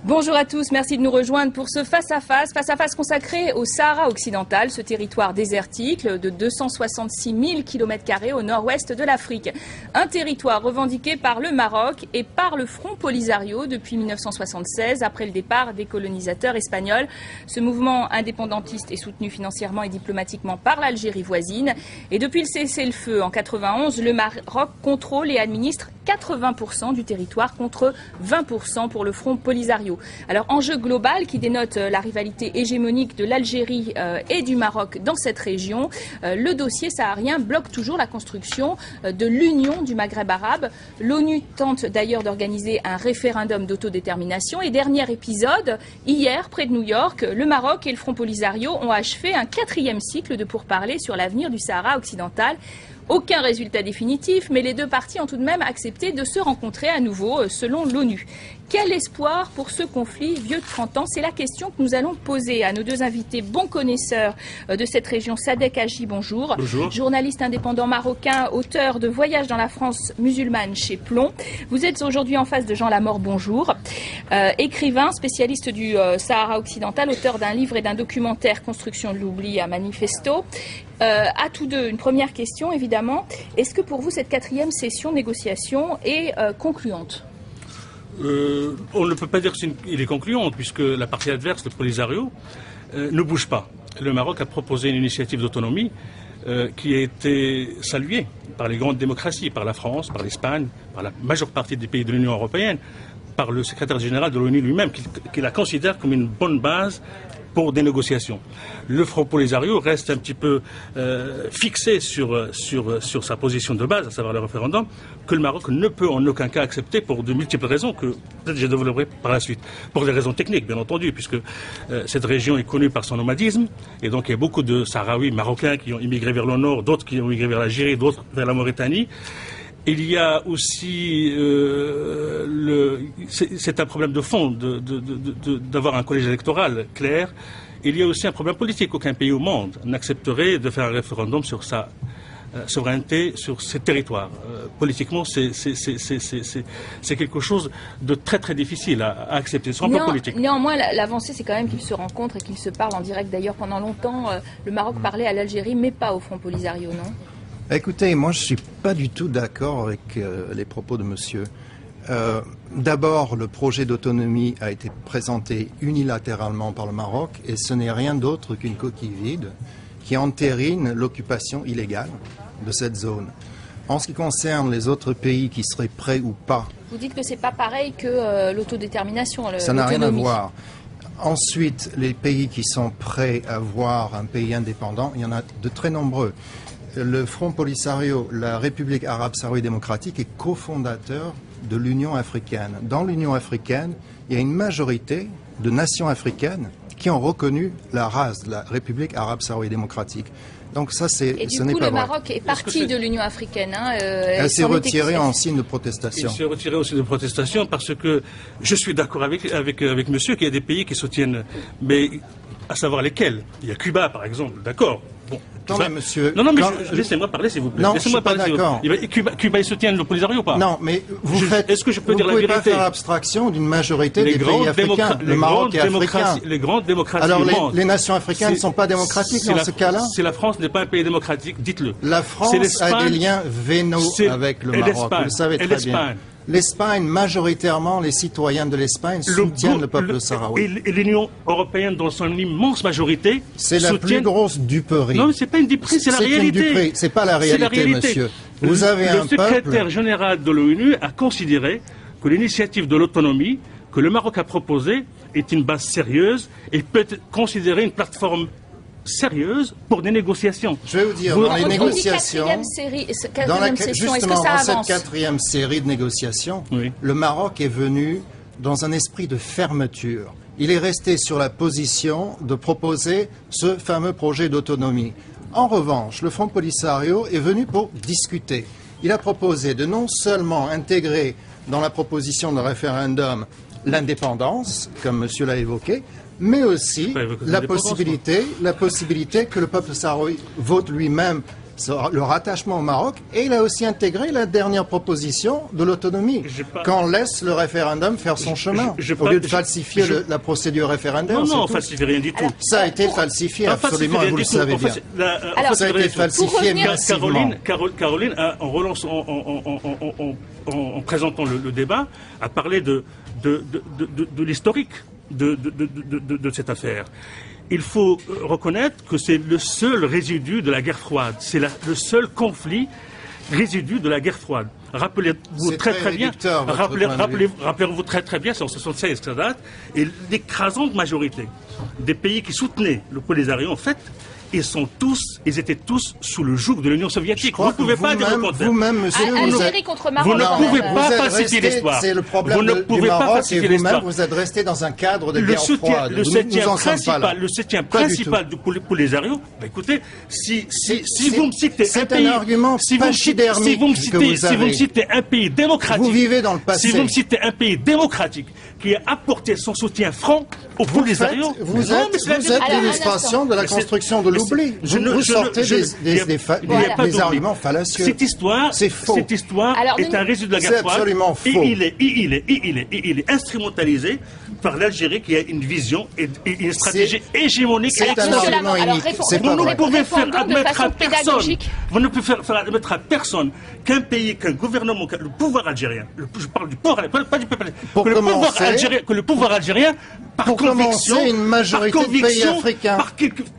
Bonjour à tous, merci de nous rejoindre pour ce face-à-face consacré au Sahara occidental, ce territoire désertique de 266 000 km² au nord-ouest de l'Afrique. Un territoire revendiqué par le Maroc et par le Front Polisario depuis 1976, après le départ des colonisateurs espagnols. Ce mouvement indépendantiste est soutenu financièrement et diplomatiquement par l'Algérie voisine. Et depuis le cessez-le-feu en 91, le Maroc contrôle et administre 80% du territoire contre 20% pour le Front Polisario. Alors, enjeu global qui dénote la rivalité hégémonique de l'Algérie et du Maroc dans cette région. Le dossier saharien bloque toujours la construction de l'Union du Maghreb arabe. L'ONU tente d'ailleurs d'organiser un référendum d'autodétermination. Et dernier épisode, hier, près de New York, le Maroc et le Front Polisario ont achevé un 4e cycle de pourparlers sur l'avenir du Sahara occidental. Aucun résultat définitif, mais les deux parties ont tout de même accepté de se rencontrer à nouveau, selon l'ONU. Quel espoir pour ce conflit vieux de 30 ans? C'est la question que nous allons poser à nos deux invités, bons connaisseurs de cette région. Sadek Haji, bonjour. Bonjour. Journaliste indépendant marocain, auteur de Voyage dans la France musulmane chez Plomb. Vous êtes aujourd'hui en face de Jean Lamort, bonjour. Écrivain, spécialiste du Sahara occidental, auteur d'un livre et d'un documentaire Construction de l'oubli à Manifesto. À tous deux, une première question évidemment. Est-ce que pour vous cette 4e session négociation est concluante? On ne peut pas dire qu'il est concluant puisque la partie adverse, le Polisario, ne bouge pas. Le Maroc a proposé une initiative d'autonomie qui a été saluée par les grandes démocraties, par la France, par l'Espagne, par la majeure partie des pays de l'Union européenne, par le secrétaire général de l'ONU lui-même, qui la considère comme une bonne base pour des négociations. Le Front Polisario reste un petit peu fixé sur sa position de base, à savoir le référendum, que le Maroc ne peut en aucun cas accepter pour de multiples raisons que peut-être je développerai par la suite. Pour des raisons techniques, bien entendu, puisque cette région est connue par son nomadisme, et donc il y a beaucoup de Sahraouis marocains qui ont immigré vers le nord, d'autres qui ont immigré vers l'Algérie, d'autres vers la Mauritanie. Il y a aussi, c'est un problème de fond d'avoir un collège électoral clair. Il y a aussi un problème politique. Aucun pays au monde n'accepterait de faire un référendum sur sa souveraineté sur ses territoires. Politiquement, c'est quelque chose de très très difficile à accepter sur un plan politique. Néanmoins, l'avancée, c'est quand même qu'ils se rencontrent et qu'ils se parlent en direct. D'ailleurs, pendant longtemps, le Maroc parlait à l'Algérie, mais pas au Front Polisario, non? Écoutez, moi je ne suis pas du tout d'accord avec les propos de monsieur. D'abord, le projet d'autonomie a été présenté unilatéralement par le Maroc et ce n'est rien d'autre qu'une coquille vide qui entérine l'occupation illégale de cette zone. En ce qui concerne les autres pays qui seraient prêts ou pas... Vous dites que c'est pas pareil que l'autodétermination, ça n'a rien à voir. Ensuite, les pays qui sont prêts à voir un pays indépendant, il y en a de très nombreux. Le Front Polisario, la République arabe sahraouie démocratique, est cofondateur de l'Union africaine. Dans l'Union africaine, il y a une majorité de nations africaines qui ont reconnu la race de la République arabe sahraouie démocratique. Donc ça, ce n'est pas vrai. Et du coup, le Maroc est parti de l'Union africaine. Elle s'est retirée en signe de protestation. Il s'est retiré en signe de protestation parce que je suis d'accord avec monsieur qu'il y a des pays qui soutiennent, mais à savoir lesquels. Il y a Cuba, par exemple, d'accord. Bon, non, mais monsieur... Non, mais laissez-moi parler, s'il vous plaît. Non, je suis pas d'accord. Cuba, ils soutiennent le Polisario ou pas? Non, mais est-ce que je peux dire la vérité? Vous ne pouvez pas faire abstraction d'une majorité des pays africains. Le Maroc est africain. Les grandes démocraties. Alors, les nations africaines ne sont pas démocratiques dans ce cas-là? Si la France n'est pas un pays démocratique, dites-le. La France a des liens vénaux avec le Maroc, vous le savez très bien. L'Espagne, majoritairement, les citoyens de l'Espagne soutiennent le peuple sahraoui. Et l'Union européenne, dans son immense majorité, c'est la plus grosse duperie. Non, mais c'est pas une duperie, c'est la réalité. C'est pas la réalité, monsieur. Vous avez un peuple... Le secrétaire général de l'ONU a considéré que l'initiative de l'autonomie que le Maroc a proposée est une base sérieuse et peut être considérée une plateforme sérieuse pour des négociations. Je vais vous dire, dans les négociations, justement dans cette 4e série de négociations, oui, le Maroc est venu dans un esprit de fermeture. Il est resté sur la position de proposer ce fameux projet d'autonomie. En revanche, le Front Polisario est venu pour discuter. Il a proposé de non seulement intégrer dans la proposition de référendum l'indépendance, comme monsieur l'a évoqué, mais aussi la possibilité que le peuple sahraoui vote lui-même le rattachement au Maroc, et il a aussi intégré la dernière proposition de l'autonomie, qu'on laisse le référendum faire son chemin, au lieu de falsifier la procédure référendaire. Non, on ne falsifie rien du tout. Ça a été falsifié, absolument, et vous le savez bien. Ça a été falsifié massivement. Caroline, en présentant le débat, a parlé de l'historique de cette affaire. Il faut reconnaître que c'est le seul résidu de la guerre froide. C'est le seul conflit résidu de la guerre froide. Rappelez-vous très bien, rappelez-vous très bien, c'est en 76 que ça date, et l'écrasante majorité des pays qui soutenaient le Polisario, en fait, ils étaient tous sous le joug de l'Union soviétique. Vous ne pouvez pas dire le contraire. Vous-même, monsieur, Algérie contre Maroc. Vous ne pouvez pas falsifier l'histoire. C'est le problème du Maroc, et vous-même, vous êtes resté dans un cadre de guerre froide. Le soutien principal du Polisario, écoutez, si vous me citez un pays... C'est un argument pachydermique que vous avez. Si vous me citez un pays démocratique... Vous vivez dans le passé. Si vous me citez un pays démocratique qui a apporté son soutien franc au Polisario... Vous êtes l'illustration de la construction de l'oubli. Vous sortez des arguments fallacieux. Cette histoire est un résidu de la guerre froide. C'est absolument faux. Et il est instrumentalisé par l'Algérie qui a une vision et une stratégie hégémonique. C'est un argument unique. Vous ne pouvez faire admettre à personne. Vous ne pouvez faire admettre à personne qu'un pays, qu'un gouvernement, que le pouvoir algérien, je parle du pouvoir, pas du peuple, que le pouvoir algérien, par conviction, une majorité de pays africains.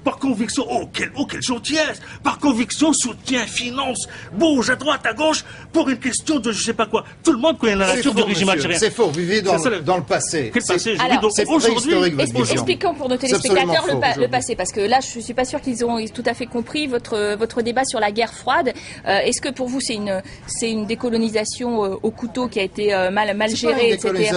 Par conviction, quelle gentillesse, par conviction, soutien, finance, bouge à droite, à gauche, pour une question de je sais pas quoi. Tout le monde connaît la nature du régime algérien. C'est faux, vous vivez dans le passé. Quel passé? C'est préhistorique, votre vision. Expliquons pour nos téléspectateurs le passé, parce que là, je suis pas sûr qu'ils ont tout à fait compris votre débat sur la guerre froide. Est-ce que pour vous, c'est une décolonisation au couteau qui a été mal gérée, etc.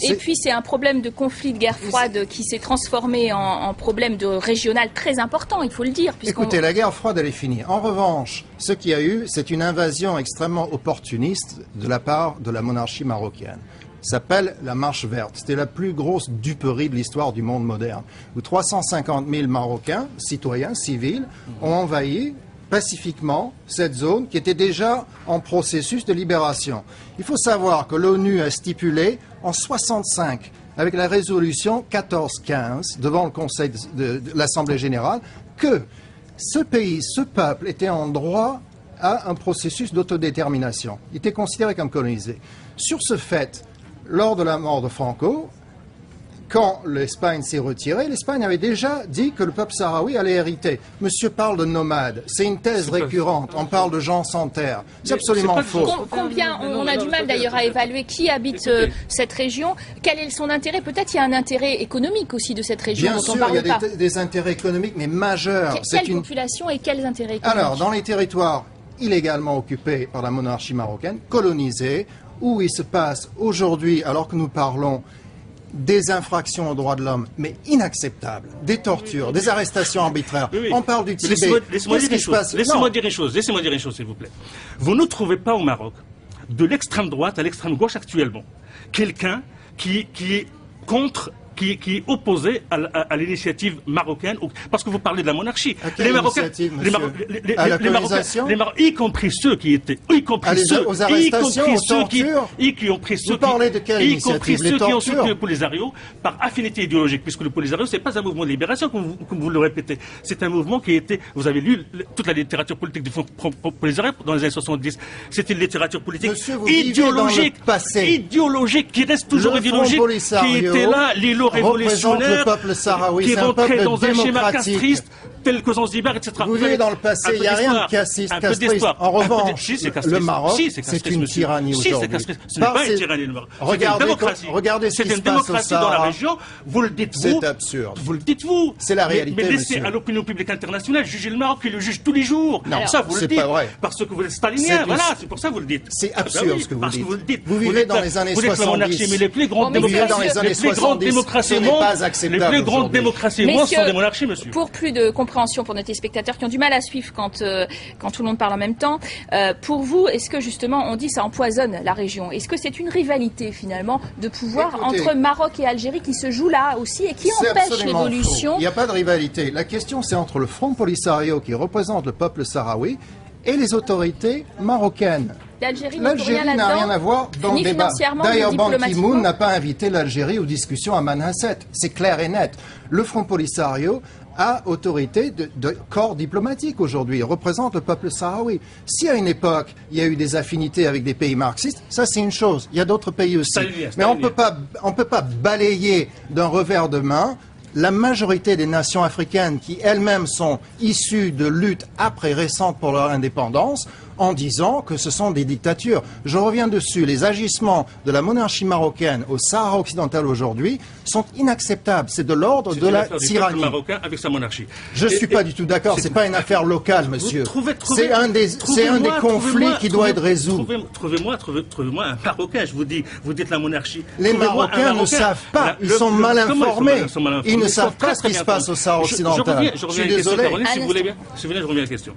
Et puis, c'est un problème de conflit de guerre froide qui s'est transformé en problème régional très important, il faut le dire. Écoutez, la guerre froide, elle est finie. En revanche, ce qu'il y a eu, c'est une invasion extrêmement opportuniste de la part de la monarchie marocaine. S'appelle la Marche verte. C'était la plus grosse duperie de l'histoire du monde moderne, où 350 000 Marocains, citoyens, civils, ont envahi pacifiquement cette zone qui était déjà en processus de libération. Il faut savoir que l'ONU a stipulé en 65, avec la résolution 1415 devant le Conseil de l'Assemblée générale, que ce peuple était en droit à un processus d'autodétermination. Il était considéré comme colonisé. Sur ce fait, lors de la mort de Franco, quand l'Espagne s'est retirée, l'Espagne avait déjà dit que le peuple sahraoui allait hériter. Monsieur parle de nomades. C'est une thèse récurrente. On parle de gens sans terre. C'est absolument faux. Combien, on a du mal d'ailleurs à évaluer qui habite cette région. Quel est son intérêt? Peut-être il y a un intérêt économique aussi de cette région dont on parle pas. Bien sûr, il y a des intérêts économiques, mais majeurs. Quelle population et quels intérêts économiques? Alors, dans les territoires illégalement occupés par la monarchie marocaine, colonisés, où il se passe aujourd'hui, alors que nous parlons, des infractions aux droits de l'homme, mais inacceptables, des tortures, des arrestations arbitraires. Oui. On parle du Tibet. Laissez-moi dire une chose, s'il vous plaît. Vous ne trouvez pas au Maroc, de l'extrême droite à l'extrême gauche actuellement, quelqu'un qui est contre, qui est opposé à l'initiative marocaine, parce que vous parlez de la monarchie. Les Marocains, y compris ceux qui étaient, y compris ceux qui ont pris ceux qui ont soutenu le Polisario par affinité idéologique, puisque le Polisario c'est pas un mouvement de libération comme vous le répétez, c'est un mouvement qui était, vous avez lu toute la littérature politique du Polisario dans les années 70, c'était une littérature politique idéologique qui reste toujours idéologique, qui était là, l'îlot révolutionnaire, qui rentrait dans un schéma castriste tel que Zanzibar, etc. Vous vivez dans le passé, il n'y a rien de castriste. En revanche, le Maroc, c'est une tyrannie aujourd'hui. Ce n'est pas une tyrannie, le Maroc. Regardez ce qui se passe au Sahara. C'est une démocratie dans la région. Vous le dites vous. C'est absurde. Vous le dites vous. C'est la réalité, mais laissez à l'opinion publique internationale juger le Maroc, qui le juge tous les jours. Non, ça vous le dites. C'est pas vrai. Parce que vous êtes stalinien. Voilà, c'est pour ça que vous le dites. C'est absurde ce que vous dites. Vous vivez dans les années 70. Vous êtes la monarchie, mais les plus grandes démocraties, les plus grandes démocraties au monde sont des monarchies, monsieur. Pour plus de compréhension pour nos téléspectateurs qui ont du mal à suivre quand tout le monde parle en même temps. Pour vous, est-ce que justement, on dit ça empoisonne la région? Est-ce que c'est une rivalité finalement de pouvoir entre Maroc et Algérie qui se joue là aussi et qui empêche l'évolution? Il n'y a pas de rivalité. La question, c'est entre le Front Polisario qui représente le peuple sahraoui et les autorités marocaines. L'Algérie n'a rien à voir dans le débat. D'ailleurs, Ban Ki-moon n'a pas invité l'Algérie aux discussions à Manhasset. C'est clair et net. Le Front Polisario a autorité de corps diplomatique aujourd'hui. Il représente le peuple sahraoui. Si à une époque, il y a eu des affinités avec des pays marxistes, ça c'est une chose. Il y a d'autres pays aussi. Mais on peut pas balayer d'un revers de main la majorité des nations africaines qui elles-mêmes sont issues de luttes après récentes pour leur indépendance en disant que ce sont des dictatures. Je reviens dessus. Les agissements de la monarchie marocaine au Sahara occidental aujourd'hui sont inacceptables. C'est de l'ordre de la tyrannie. Marocain avec sa monarchie. Je ne suis pas du tout d'accord. C'est pas une affaire locale, monsieur. C'est un des conflits qui doit être résolu. Trouvez-moi un Marocain. Je vous dis, vous dites la monarchie. Les Marocains ne savent pas. Ils sont mal informés. Ils ne savent pas ce qui se passe au Sahara occidental. Je suis désolé. Si vous voulez bien, je reviens à la question.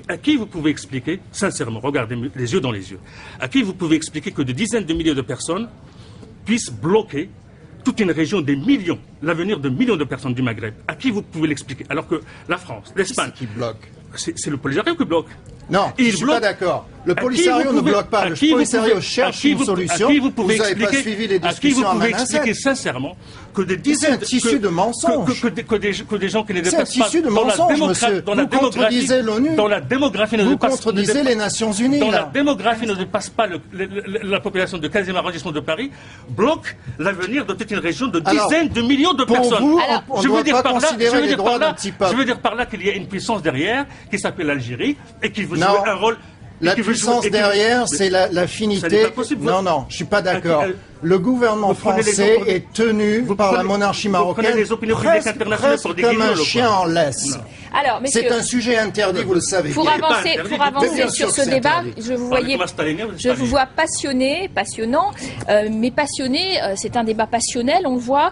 À qui vous pouvez expliquer, sincèrement, regardez les yeux dans les yeux, à qui vous pouvez expliquer que des dizaines de milliers de personnes puissent bloquer toute une région des millions, l'avenir de millions de personnes du Maghreb? À qui vous pouvez l'expliquer? Alors que la France, l'Espagne... Qui bloque? C'est le Polisario qui bloque. Non, je ne suis pas d'accord. Le Polisario ne bloque pas. Le Polisario cherche une solution. Vous n'avez pas suivi les discussions à Manhasset. À qui vous pouvez expliquer sincèrement que des dizaines... C'est un tissu de mensonges. Que des gens qui ne dépassent pas... C'est un tissu de mensonges, monsieur. Vous contredisez l'ONU. Dans la démographie... Vous contredisez les Nations Unies. Dans la démographie ne dépasse pas la population de 15e arrondissement de Paris, bloque l'avenir de toute une région de dizaines de millions de personnes. Pour vous, on ne doit pas considérer les droits d'un petit peuple. Je veux dire par là qu'il y a une puissance derrière qui s'appelle l'Algérie et qui veut jouer un rôle... La puissance derrière, c'est l'affinité. Non, je ne suis pas d'accord. Le gouvernement français est tenu par la monarchie marocaine presque comme un chien en laisse. C'est un sujet interdit, vous le savez. Pour avancer sur ce débat, je vous vois passionnant, mais passionné, c'est un débat passionnel, on voit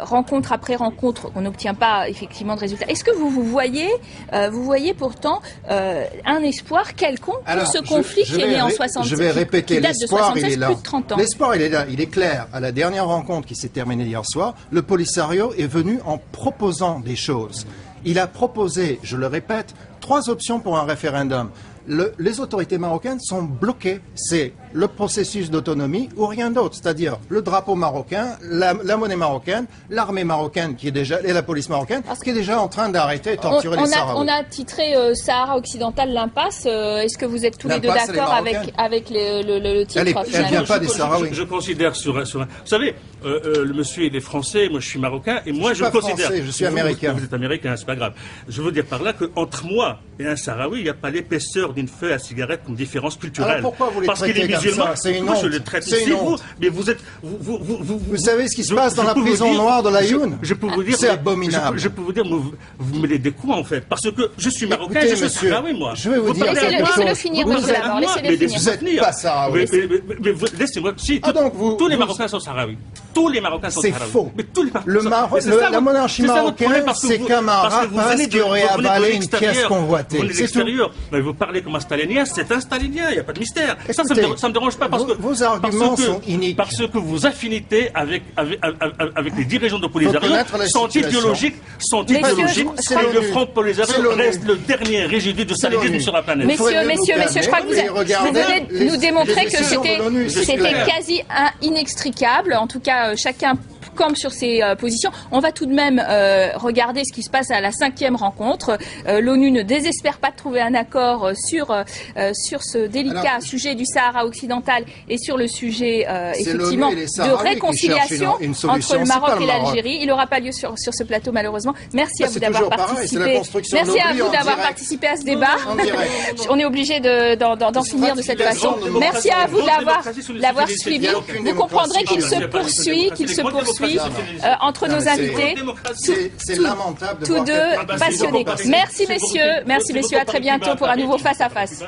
rencontre après rencontre, on n'obtient pas effectivement de résultats. Est-ce que vous voyez pourtant un espoir quelconque pour ce conflit qui est né en 66? Je vais répéter, l'espoir il est là. Plus de 30 ans. L'espoir il est là, il est clair. À la dernière rencontre qui s'est terminée hier soir, le Polisario est venu en proposant des choses. Il a proposé, je le répète, 3 options pour un référendum. Les autorités marocaines sont bloquées. C'est le processus d'autonomie ou rien d'autre. C'est-à-dire le drapeau marocain, la monnaie marocaine, l'armée marocaine et la police marocaine, qui est déjà en train d'arrêter et torturer les Sahraouis. On a titré Sahara occidental l'impasse. Est-ce que vous êtes tous les deux d'accord avec le titre? Elle vient pas des Sahraouis. Je considère sur un... Vous savez, le monsieur il est français, moi je suis marocain, et moi je considère... Français, je suis américain. Vous êtes américain, c'est pas grave. Je veux dire par là qu'entre moi et un Sahraoui, il n'y a pas l'épaisseur d'une feuille à cigarette comme différence culturelle. Alors pourquoi vous les traitez comme ça? C'est une honte. Je le traite ici, mais vous êtes... Vous savez ce qui se passe dans la prison noire de l'Aïoun? Je peux vous dire... C'est abominable. Je peux vous dire, vous me les découpez en fait, parce que je suis marocain, je suis Sahraoui, moi. Je vais vous dire quelque chose. Laissez-le finir, monsieur d'abord, laissez-le finir. Vous n'êtes pas Sahraoui. Laissez-moi... Tous les Marocains sont Sahraouis. Tous les Marocains sont Sahraouis. C'est faux. La monarchie marocaine, c'est comme un rapace qui aurait avalé une pièce convoitée. C'est tout. Vous parlez comme un stalinien, c'est un stalinien, il n'y a pas de mystère. Et ça me dérange pas parce que vos arguments sont iniques. Parce que vos affinités avec les dirigeants de Polisario sont idéologiques, et le Front Polisario reste le dernier résidu de stalinisme sur la planète. Messieurs, je crois que vous venez de nous démontrer que c'était quasi inextricable. En tout cas, chacun campe sur ses positions. On va tout de même regarder ce qui se passe à la 5e rencontre. L'ONU ne désespère pas de trouver un accord sur ce délicat sujet du Sahara occidental et sur le sujet effectivement de réconciliation entre le Maroc et l'Algérie. Il n'aura pas lieu sur ce plateau malheureusement. Merci à vous d'avoir participé. Merci à vous d'avoir participé à ce débat. On est obligé d'en finir de cette façon. Merci à vous d'avoir suivi. Vous comprendrez qu'il se poursuit entre nos invités, tous deux passionnés. Merci messieurs, à très bientôt pour un nouveau face à face.